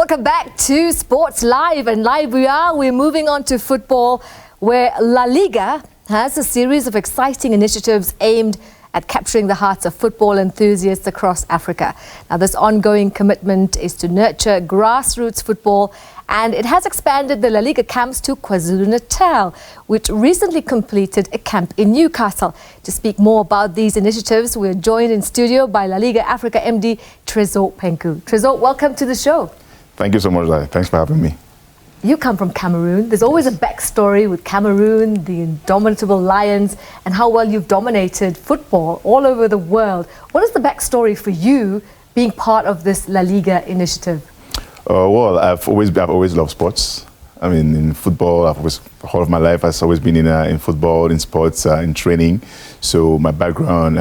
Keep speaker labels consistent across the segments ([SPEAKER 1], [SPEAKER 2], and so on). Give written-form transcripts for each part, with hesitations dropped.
[SPEAKER 1] Welcome back to Sports Live, and live we're moving on to football, where La Liga has a series of exciting initiatives aimed at capturing the hearts of football enthusiasts across Africa. Now, this ongoing commitment is to nurture grassroots football, and it has expanded the La Liga Camps to KwaZulu-Natal, which recently completed a camp in Newcastle. To speak more about these initiatives, we're joined in studio by La Liga Africa MD Tresor Penku. Tresor, welcome to the show.
[SPEAKER 2] Thank you so much, Lai. Thanks for having me.
[SPEAKER 1] You come from Cameroon. There's always a backstory with Cameroon, the indomitable Lions, and how well you've dominated football all over the world. What is the backstory for you being part of this La Liga initiative?
[SPEAKER 2] Well, I've always loved sports. I mean, in football, the whole of my life has always been in football, in sports, in training. So my background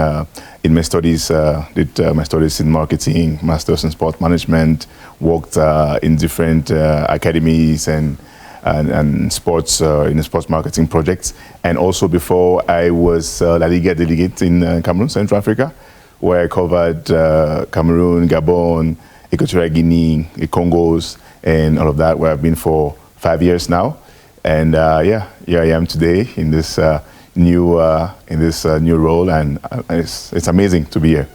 [SPEAKER 2] in my studies, did my studies in marketing, masters in sport management, worked in different academies and sports, in sports marketing projects. And also before, I was La Liga delegate in Cameroon, Central Africa, where I covered Cameroon, Gabon, Equatorial Guinea, the Congos, and all of that, where I've been for 5 years now. And here I am today in this new role, and it's amazing to be here.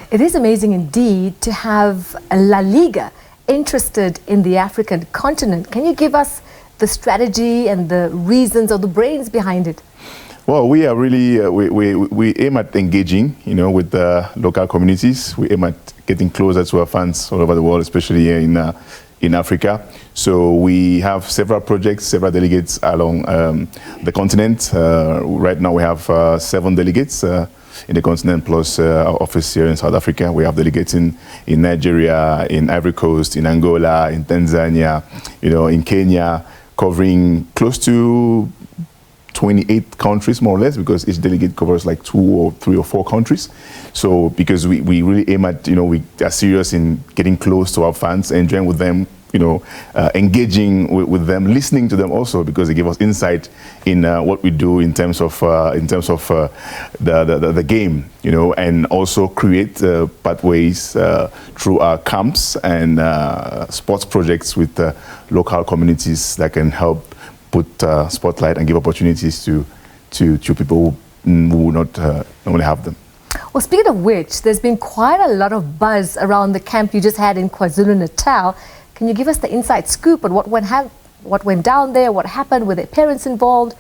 [SPEAKER 1] It is amazing indeed to have a La Liga interested in the African continent. Can you give us the strategy and the reasons or the brains behind it?
[SPEAKER 2] Well, we are really, we aim at engaging, with the local communities. We aim at getting closer to our fans all over the world, especially here in Africa. So we have several projects, several delegates along the continent. Right now we have 7 delegates in the continent, plus our office here in South Africa. We have delegates in Nigeria, in Ivory Coast, in Angola, in Tanzania, in Kenya, covering close to 28 countries, more or less, because each delegate covers like 2 or 3 or 4 countries. So because we really aim at, we are serious in getting close to our fans, enjoying with them, engaging with them, listening to them also, because they give us insight in what we do in terms of the game, and also create pathways through our camps and sports projects with local communities that can help put spotlight and give opportunities to people who not normally have them.
[SPEAKER 1] Well, speaking of which, there's been quite a lot of buzz around the camp you just had in KwaZulu-Natal. Can you give us the inside scoop on what went down there, what happened, were there parents involved?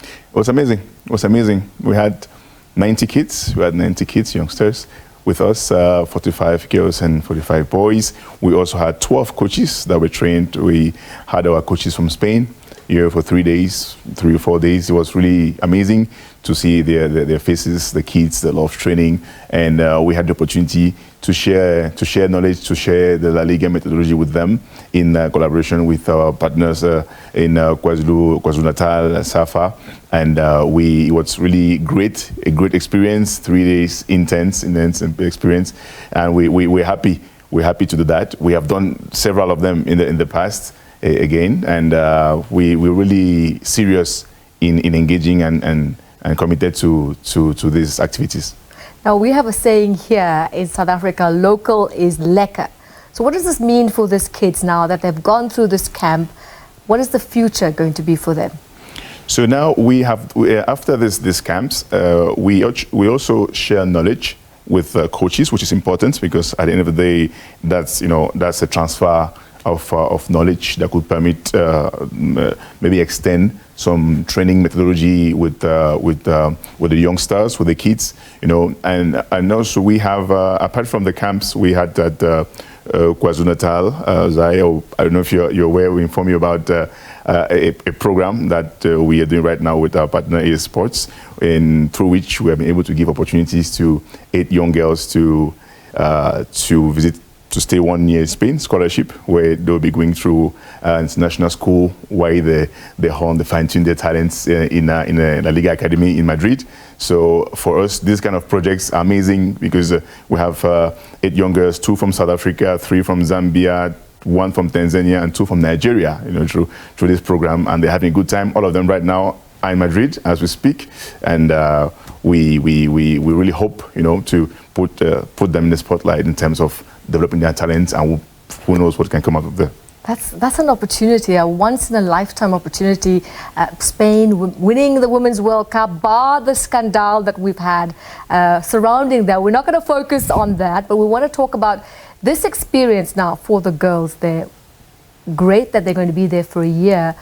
[SPEAKER 2] It was amazing. It was amazing. We had 90 kids. We had 90 kids, youngsters, with us, 45 girls and 45 boys. We also had 12 coaches that were trained. We had our coaches from Spain here for 3 days, 3 or 4 days. It was really amazing to see their faces, the kids, the love training, and we had the opportunity to share knowledge, to share the La Liga methodology with them in collaboration with our partners in KwaZulu-Natal, SAFA, and it was really great, a great experience, 3 days intense experience, and we're happy. We're happy to do that. We have done several of them in the past again, and we're really serious in engaging and committed to these activities.
[SPEAKER 1] Now, we have a saying here in South Africa, local is lekker. So what does this mean for these kids now that they've gone through this camp? What is the future going to be for them?
[SPEAKER 2] So now we have, after these camps, we also share knowledge with coaches, which is important, because at the end of the day, that's a transfer of knowledge that could permit maybe extend some training methodology with the youngsters, with the kids, and also we have apart from the camps we had at KwaZulu-Natal. I don't know if you're aware. We inform you about a program that we are doing right now with our partner EA Sports, through which we have been able to give opportunities to 8 young girls to stay 1 year in Spain, scholarship, where they'll be going through international school, while they hone, they fine-tune their talents in a La Liga Academy in Madrid. So for us, these kind of projects are amazing, because we have 8 young girls, 2 from South Africa, 3 from Zambia, 1 from Tanzania, and 2 from Nigeria, through this program, and they're having a good time. All of them right now are in Madrid as we speak, and we really hope, to put them in the spotlight in terms of developing their talents, and who knows what can come out of there.
[SPEAKER 1] That's an opportunity, a once-in-a-lifetime opportunity. Spain winning the Women's World Cup, bar the scandal that we've had surrounding that. We're not going to focus on that, but we want to talk about this experience now for the girls there. Great that they're going to be there for a year.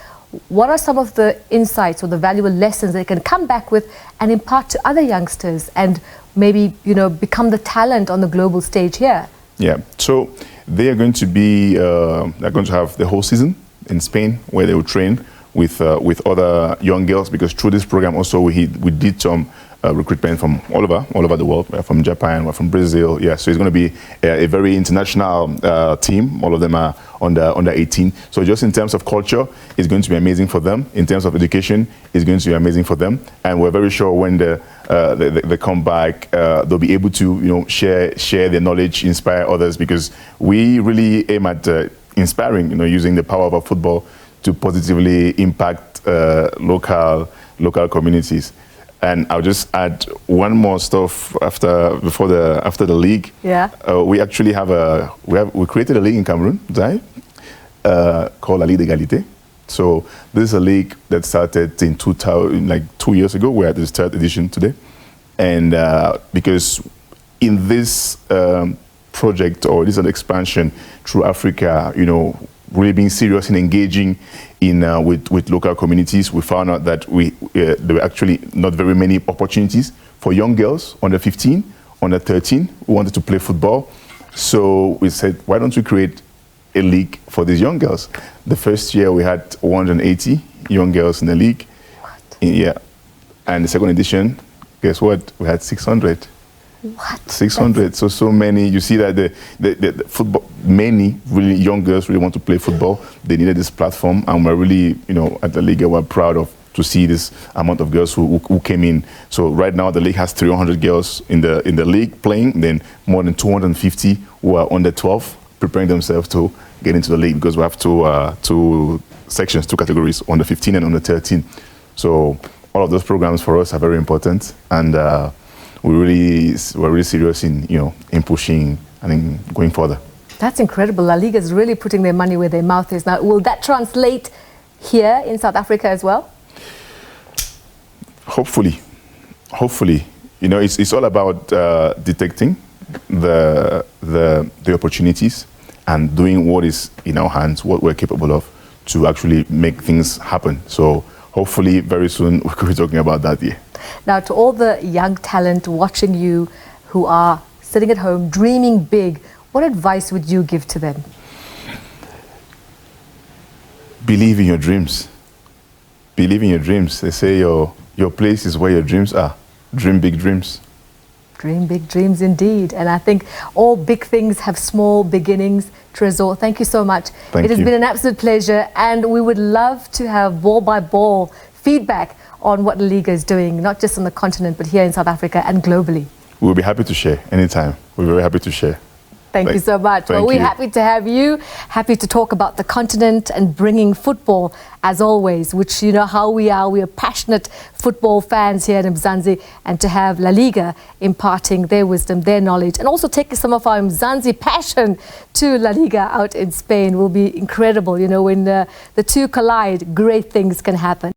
[SPEAKER 1] What are some of the insights or the valuable lessons they can come back with and impart to other youngsters and maybe, you know, become the talent on the global stage here? Yeah,
[SPEAKER 2] so they are going to be, they're going to have the whole season in Spain where they will train with other young girls, because through this program also we did some recruitment from all over the world. We're from Japan, we're from Brazil. Yeah, so it's going to be a very international team. All of them are under 18. So just in terms of culture, it's going to be amazing for them. In terms of education, it's going to be amazing for them. And we're very sure when they come back, they'll be able to, you know, share their knowledge, inspire others, because we really aim at inspiring, you know, using the power of our football to positively impact local communities. And I'll just add one more stuff after the league.
[SPEAKER 1] Yeah.
[SPEAKER 2] We actually we created a league in Cameroon, called La Ligue d'Égalité. So this is a league that started in 2000, like 2 years ago. We're at the third edition today, and because in this project, or this is an expansion through Africa, you know, really being serious in engaging with local communities, we found out that there were actually not very many opportunities for young girls under 15, under 13 who wanted to play football. So we said, why don't we create a league for these young girls? The first year we had 180 young girls in the league.
[SPEAKER 1] What?
[SPEAKER 2] Yeah. And the second edition, guess what? We had 600.
[SPEAKER 1] What?
[SPEAKER 2] 600. So many. You see that the football, many really young girls really want to play football. They needed this platform, and we're really, you know, at the league, we're proud to see this amount of girls who came in. So right now the league has 300 girls in the league playing, then more than 250 who are under 12 preparing themselves to get into the league, because we have two sections, two categories, under 15 and under 13. So all of those programs for us are very important, and we're really serious in, you know, in pushing and in going further.
[SPEAKER 1] That's incredible. La Liga is really putting their money where their mouth is. Now, will that translate here in South Africa as well?
[SPEAKER 2] Hopefully. You know, it's all about detecting the opportunities and doing what is in our hands, what we're capable of, to actually make things happen. So hopefully very soon we could be talking about that, yeah.
[SPEAKER 1] Now, to all the young talent watching you who are sitting at home dreaming big, what advice would you give to them?
[SPEAKER 2] Believe in your dreams. Believe in your dreams. They say your place is where your dreams are. Dream big dreams.
[SPEAKER 1] Dream big dreams indeed. And I think all big things have small beginnings. Tresor, thank you so much.
[SPEAKER 2] Thank you.
[SPEAKER 1] It has been an absolute pleasure, and we would love to have ball by ball feedback on what La Liga is doing, not just on the continent, but here in South Africa and globally.
[SPEAKER 2] We'll be happy to share anytime. We're very happy to share.
[SPEAKER 1] Thank you so much. Well, we're happy to have you, happy to talk about the continent and bringing football, as always, which you know how we are. We are passionate football fans here in Mzansi, and to have La Liga imparting their wisdom, their knowledge, and also taking some of our Mzansi passion to La Liga out in Spain will be incredible. You know, when the two collide, great things can happen.